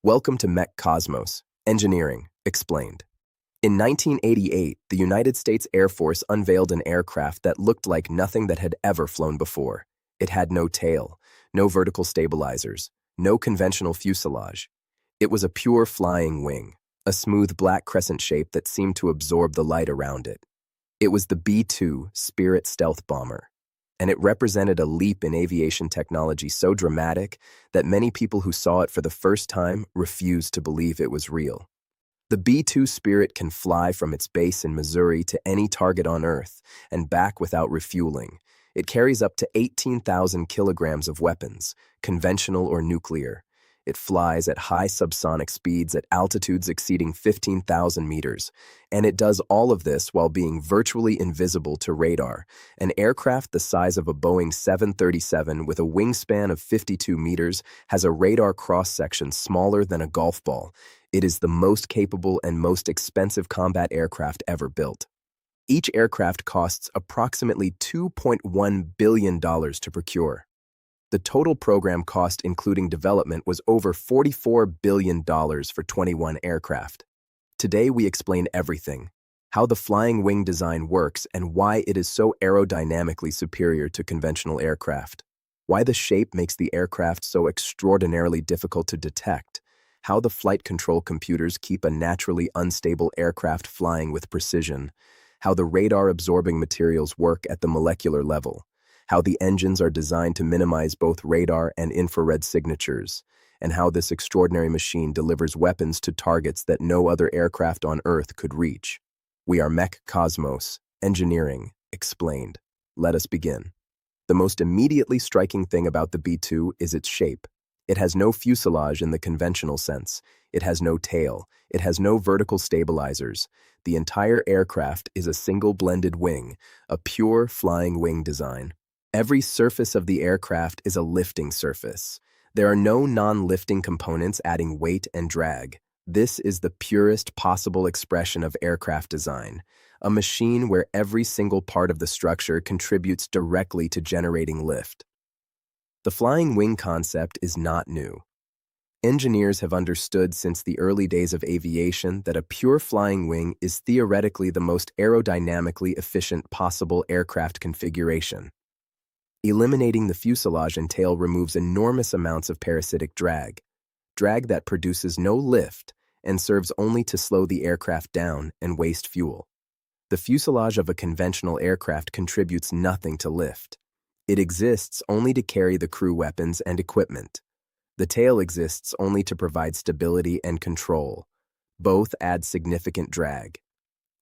Welcome to Mech Cosmos, Engineering, Explained. In 1988, the United States Air Force unveiled an aircraft that looked like nothing that had ever flown before. It had no tail, no vertical stabilizers, no conventional fuselage. It was a pure flying wing, a smooth black crescent shape that seemed to absorb the light around it. It was the B-2 Spirit stealth bomber, and it represented a leap in aviation technology so dramatic that many people who saw it for the first time refused to believe it was real. The B-2 Spirit can fly from its base in Missouri to any target on Earth and back without refueling. It carries up to 18,000 kilograms of weapons, conventional or nuclear. It flies at high subsonic speeds at altitudes exceeding 15,000 meters, and it does all of this while being virtually invisible to radar. An aircraft the size of a Boeing 737 with a wingspan of 52 meters has a radar cross-section smaller than a golf ball. It is the most capable and most expensive combat aircraft ever built. Each aircraft costs approximately $2.1 billion to procure. The total program cost including development was over $44 billion for 21 aircraft. Today we explain everything: how the flying wing design works and why it is so aerodynamically superior to conventional aircraft, why the shape makes the aircraft so extraordinarily difficult to detect, how the flight control computers keep a naturally unstable aircraft flying with precision, how the radar-absorbing materials work at the molecular level, how the engines are designed to minimize both radar and infrared signatures, and how this extraordinary machine delivers weapons to targets that no other aircraft on Earth could reach. We are Mech Cosmos, Engineering, Explained. Let us begin. The most immediately striking thing about the B-2 is its shape. It has no fuselage in the conventional sense. It has no tail. It has no vertical stabilizers. The entire aircraft is a single blended wing, a pure flying wing design. Every surface of the aircraft is a lifting surface. There are no non-lifting components adding weight and drag. This is the purest possible expression of aircraft design, a machine where every single part of the structure contributes directly to generating lift. The flying wing concept is not new. Engineers have understood since the early days of aviation that a pure flying wing is theoretically the most aerodynamically efficient possible aircraft configuration. Eliminating the fuselage and tail removes enormous amounts of parasitic drag that produces no lift and serves only to slow the aircraft down and waste fuel. The fuselage of a conventional aircraft contributes nothing to lift. It exists only to carry the crew weapons and equipment. The tail exists only to provide stability and control. Both add significant drag.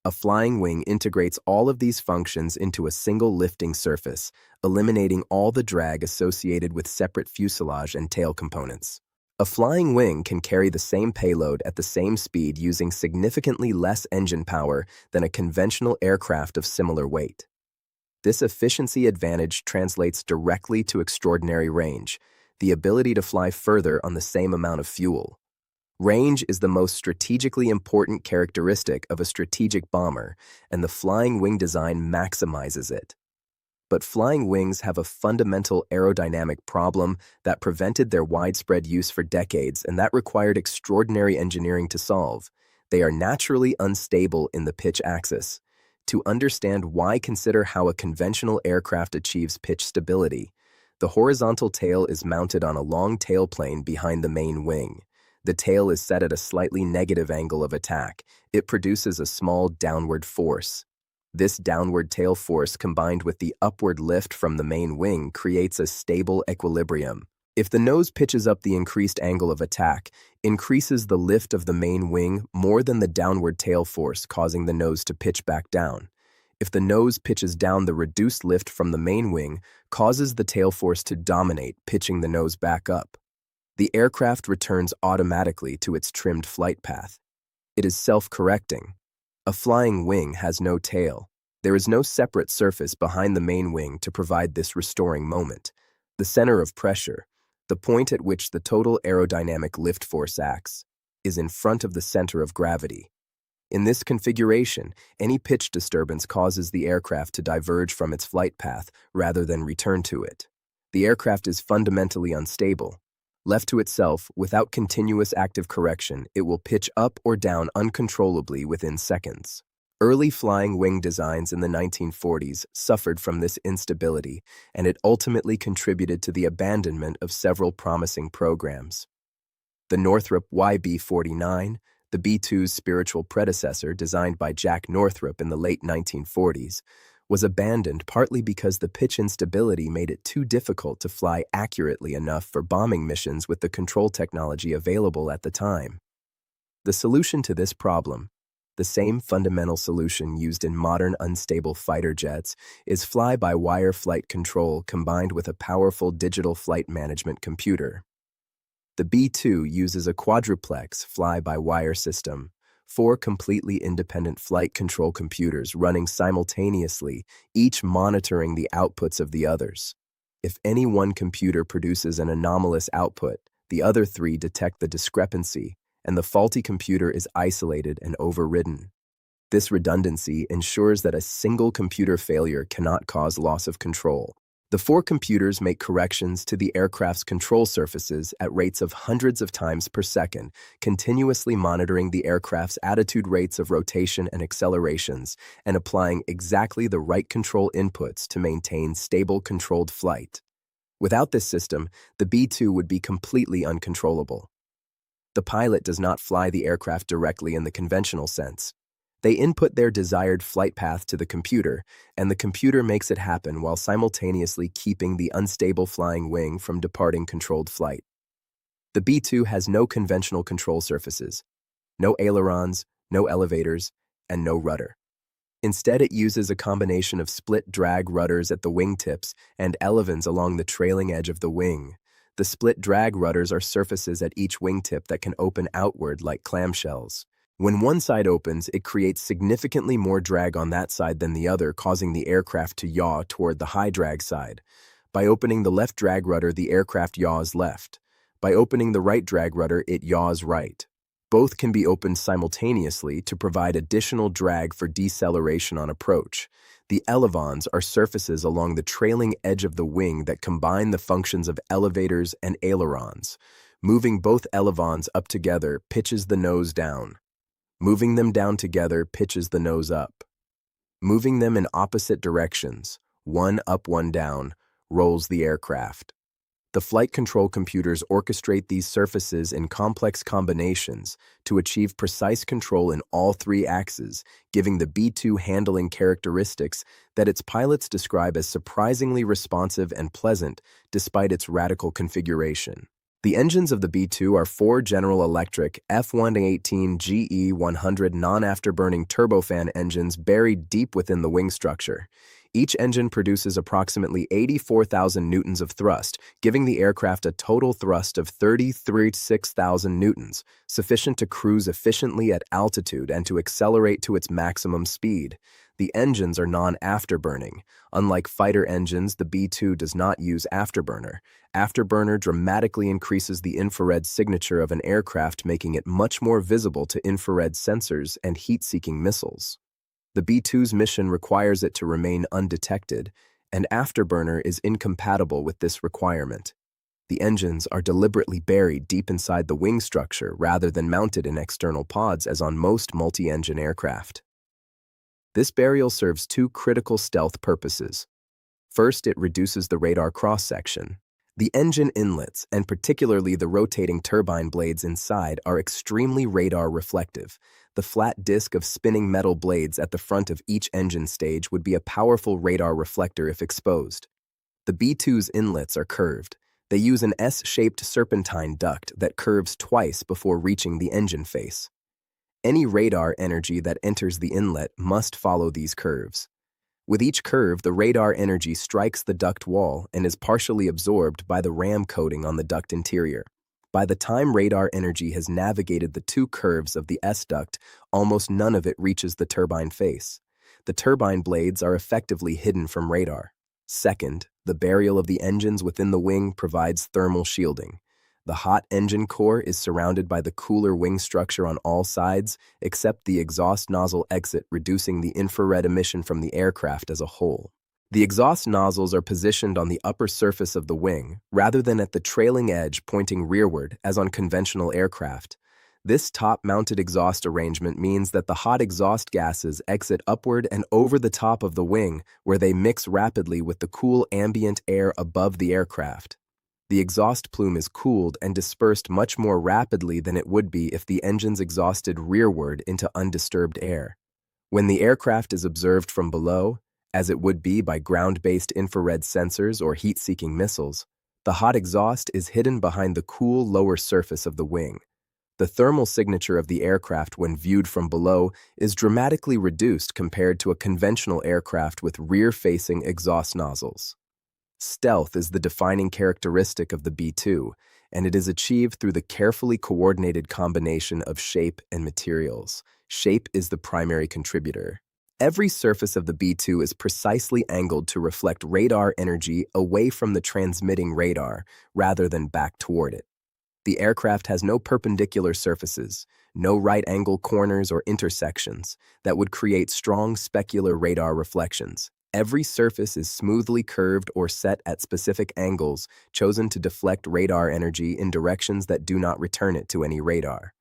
A flying wing integrates all of these functions into a single lifting surface, eliminating all the drag associated with separate fuselage and tail components. A flying wing can carry the same payload at the same speed using significantly less engine power than a conventional aircraft of similar weight. This efficiency advantage translates directly to extraordinary range, the ability to fly further on the same amount of fuel. Range is the most strategically important characteristic of a strategic bomber, and the flying wing design maximizes it. But flying wings have a fundamental aerodynamic problem that prevented their widespread use for decades, and that required extraordinary engineering to solve. They are naturally unstable in the pitch axis. To understand why, consider how a conventional aircraft achieves pitch stability. The horizontal tail is mounted on a long tail plane behind the main wing. The tail is set at a slightly negative angle of attack. It produces a small downward force. This downward tail force combined with the upward lift from the main wing creates a stable equilibrium. If the nose pitches up, the increased angle of attack increases the lift of the main wing more than the downward tail force, causing the nose to pitch back down. If the nose pitches down, the reduced lift from the main wing causes the tail force to dominate, pitching the nose back up. The aircraft returns automatically to its trimmed flight path. It is self-correcting. A flying wing has no tail. There is no separate surface behind the main wing to provide this restoring moment. The center of pressure, the point at which the total aerodynamic lift force acts, is in front of the center of gravity. In this configuration, any pitch disturbance causes the aircraft to diverge from its flight path rather than return to it. The aircraft is fundamentally unstable. Left to itself, without continuous active correction, it will pitch up or down uncontrollably within seconds. Early flying wing designs in the 1940s suffered from this instability, and it ultimately contributed to the abandonment of several promising programs. The Northrop YB-49, the B-2's spiritual predecessor designed by Jack Northrop in the late 1940s, was abandoned partly because the pitch instability made it too difficult to fly accurately enough for bombing missions with the control technology available at the time. The solution to this problem, the same fundamental solution used in modern unstable fighter jets, is fly-by-wire flight control combined with a powerful digital flight management computer. The B-2 uses a quadruplex fly-by-wire system, 4 completely independent flight control computers running simultaneously, each monitoring the outputs of the others. If any one computer produces an anomalous output, the other 3 detect the discrepancy, and the faulty computer is isolated and overridden. This redundancy ensures that a single computer failure cannot cause loss of control. The 4 computers make corrections to the aircraft's control surfaces at rates of hundreds of times per second, continuously monitoring the aircraft's attitude rates of rotation and accelerations, and applying exactly the right control inputs to maintain stable, controlled flight. Without this system, the B-2 would be completely uncontrollable. The pilot does not fly the aircraft directly in the conventional sense. They input their desired flight path to the computer, and the computer makes it happen while simultaneously keeping the unstable flying wing from departing controlled flight. The B-2 has no conventional control surfaces, no ailerons, no elevators, and no rudder. Instead, it uses a combination of split-drag rudders at the wingtips and elevons along the trailing edge of the wing. The split-drag rudders are surfaces at each wingtip that can open outward like clamshells. When one side opens, it creates significantly more drag on that side than the other, causing the aircraft to yaw toward the high drag side. By opening the left drag rudder, the aircraft yaws left. By opening the right drag rudder, it yaws right. Both can be opened simultaneously to provide additional drag for deceleration on approach. The elevons are surfaces along the trailing edge of the wing that combine the functions of elevators and ailerons. Moving both elevons up together pitches the nose down. Moving them down together pitches the nose up. Moving them in opposite directions, one up, one down, rolls the aircraft. The flight control computers orchestrate these surfaces in complex combinations to achieve precise control in all 3 axes, giving the B-2 handling characteristics that its pilots describe as surprisingly responsive and pleasant despite its radical configuration. The engines of the B-2 are 4 General Electric F118 GE100 non-afterburning turbofan engines buried deep within the wing structure. Each engine produces approximately 84,000 newtons of thrust, giving the aircraft a total thrust of 36,000 newtons, sufficient to cruise efficiently at altitude and to accelerate to its maximum speed. The engines are non-afterburning. Unlike fighter engines, the B-2 does not use afterburner. Afterburner dramatically increases the infrared signature of an aircraft, making it much more visible to infrared sensors and heat-seeking missiles. The B-2's mission requires it to remain undetected, and afterburner is incompatible with this requirement. The engines are deliberately buried deep inside the wing structure rather than mounted in external pods as on most multi-engine aircraft. This burial serves 2 critical stealth purposes. First, it reduces the radar cross-section. The engine inlets, and particularly the rotating turbine blades inside, are extremely radar reflective. The flat disc of spinning metal blades at the front of each engine stage would be a powerful radar reflector if exposed. The B-2's inlets are curved. They use an S-shaped serpentine duct that curves twice before reaching the engine face. Any radar energy that enters the inlet must follow these curves. With each curve, the radar energy strikes the duct wall and is partially absorbed by the ram coating on the duct interior. By the time radar energy has navigated the 2 curves of the S-duct, almost none of it reaches the turbine face. The turbine blades are effectively hidden from radar. Second, the burial of the engines within the wing provides thermal shielding. The hot engine core is surrounded by the cooler wing structure on all sides, except the exhaust nozzle exit, reducing the infrared emission from the aircraft as a whole. The exhaust nozzles are positioned on the upper surface of the wing, rather than at the trailing edge pointing rearward, as on conventional aircraft. This top-mounted exhaust arrangement means that the hot exhaust gases exit upward and over the top of the wing, where they mix rapidly with the cool ambient air above the aircraft. The exhaust plume is cooled and dispersed much more rapidly than it would be if the engines exhausted rearward into undisturbed air. When the aircraft is observed from below, as it would be by ground-based infrared sensors or heat-seeking missiles, the hot exhaust is hidden behind the cool lower surface of the wing. The thermal signature of the aircraft when viewed from below is dramatically reduced compared to a conventional aircraft with rear-facing exhaust nozzles. Stealth is the defining characteristic of the B-2, and it is achieved through the carefully coordinated combination of shape and materials. Shape is the primary contributor. Every surface of the B-2 is precisely angled to reflect radar energy away from the transmitting radar rather than back toward it. The aircraft has no perpendicular surfaces, no right-angle corners or intersections that would create strong specular radar reflections. Every surface is smoothly curved or set at specific angles chosen to deflect radar energy in directions that do not return it to any radar.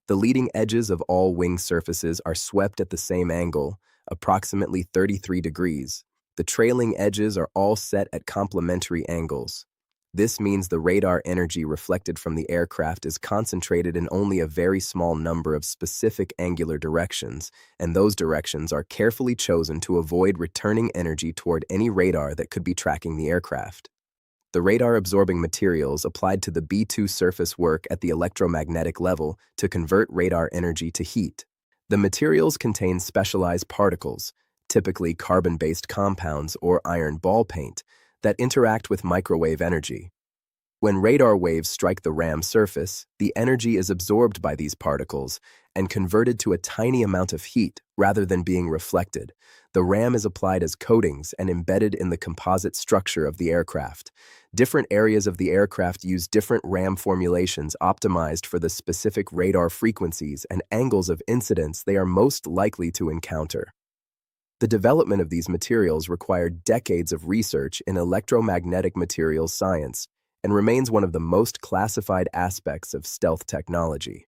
The leading edges of all wing surfaces are swept at the same angle, approximately 33 degrees. The trailing edges are all set at complementary angles. This means the radar energy reflected from the aircraft is concentrated in only a very small number of specific angular directions, and those directions are carefully chosen to avoid returning energy toward any radar that could be tracking the aircraft. The radar-absorbing materials applied to the B-2 surface work at the electromagnetic level to convert radar energy to heat. The materials contain specialized particles, typically carbon-based compounds or iron ball paint, that interact with microwave energy. When radar waves strike the RAM surface, the energy is absorbed by these particles and converted to a tiny amount of heat rather than being reflected. The RAM is applied as coatings and embedded in the composite structure of the aircraft. Different areas of the aircraft use different RAM formulations optimized for the specific radar frequencies and angles of incidence they are most likely to encounter. The development of these materials required decades of research in electromagnetic materials science and remains one of the most classified aspects of stealth technology.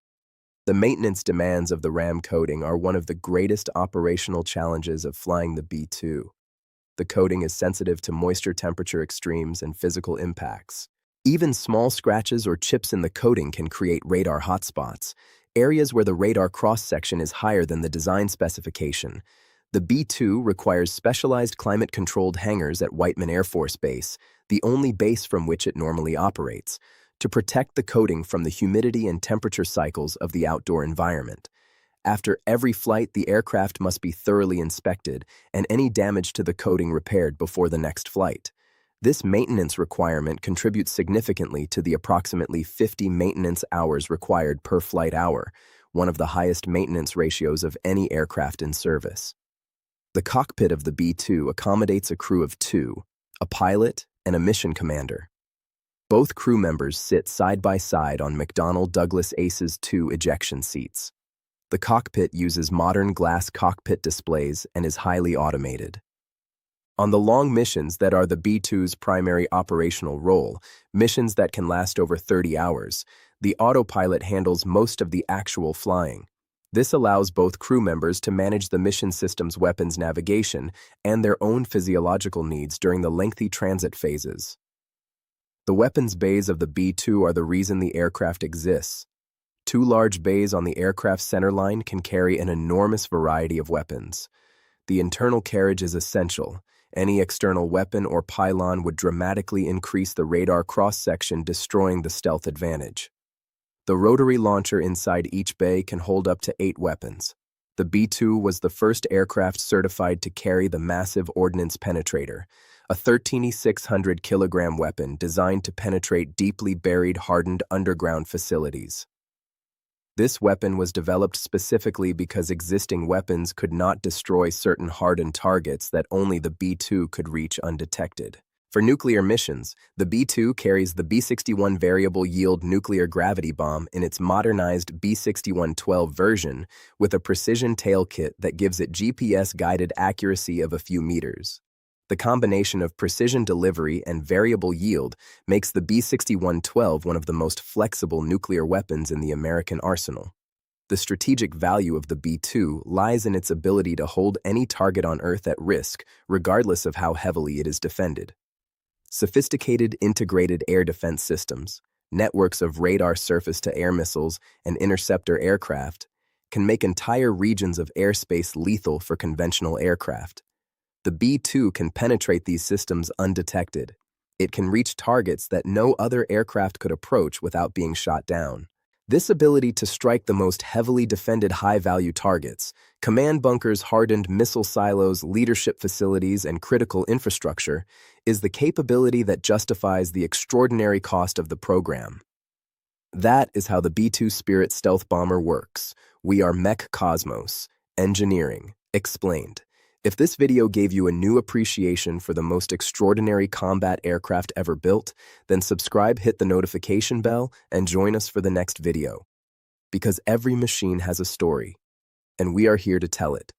The maintenance demands of the RAM coating are one of the greatest operational challenges of flying the B-2. The coating is sensitive to moisture temperature extremes and physical impacts. Even small scratches or chips in the coating can create radar hotspots, areas where the radar cross-section is higher than the design specification. The B-2 requires specialized climate-controlled hangars at Whiteman Air Force Base, the only base from which it normally operates, to protect the coating from the humidity and temperature cycles of the outdoor environment. After every flight, the aircraft must be thoroughly inspected and any damage to the coating repaired before the next flight. This maintenance requirement contributes significantly to the approximately 50 maintenance hours required per flight hour, one of the highest maintenance ratios of any aircraft in service. The cockpit of the B-2 accommodates a crew of two, a pilot and a mission commander. Both crew members sit side by side on McDonnell Douglas Aces II ejection seats. The cockpit uses modern glass cockpit displays and is highly automated. On the long missions that are the B-2's primary operational role, missions that can last over 30 hours, the autopilot handles most of the actual flying. This allows both crew members to manage the mission system's weapons navigation and their own physiological needs during the lengthy transit phases. The weapons bays of the B-2 are the reason the aircraft exists. Two large bays on the aircraft's centerline can carry an enormous variety of weapons. The internal carriage is essential. Any external weapon or pylon would dramatically increase the radar cross-section, destroying the stealth advantage. The rotary launcher inside each bay can hold up to 8 weapons. The B-2 was the first aircraft certified to carry the massive ordnance penetrator, a 13,600-kilogram weapon designed to penetrate deeply buried hardened underground facilities. This weapon was developed specifically because existing weapons could not destroy certain hardened targets that only the B-2 could reach undetected. For nuclear missions, the B-2 carries the B-61 variable yield nuclear gravity bomb in its modernized B-6112 version with a precision tail kit that gives it GPS-guided accuracy of a few meters. The combination of precision delivery and variable yield makes the B-6112 one of the most flexible nuclear weapons in the American arsenal. The strategic value of the B-2 lies in its ability to hold any target on Earth at risk, regardless of how heavily it is defended. Sophisticated integrated air defense systems, networks of radar surface-to-air missiles, and interceptor aircraft can make entire regions of airspace lethal for conventional aircraft. The B-2 can penetrate these systems undetected. It can reach targets that no other aircraft could approach without being shot down. This ability to strike the most heavily defended high-value targets, command bunkers, hardened missile silos, leadership facilities, and critical infrastructure, is the capability that justifies the extraordinary cost of the program. That is how the B-2 Spirit stealth bomber works. We are Mech Cosmos. Engineering. Explained. If this video gave you a new appreciation for the most extraordinary combat aircraft ever built, then subscribe, hit the notification bell, and join us for the next video. Because every machine has a story, and we are here to tell it.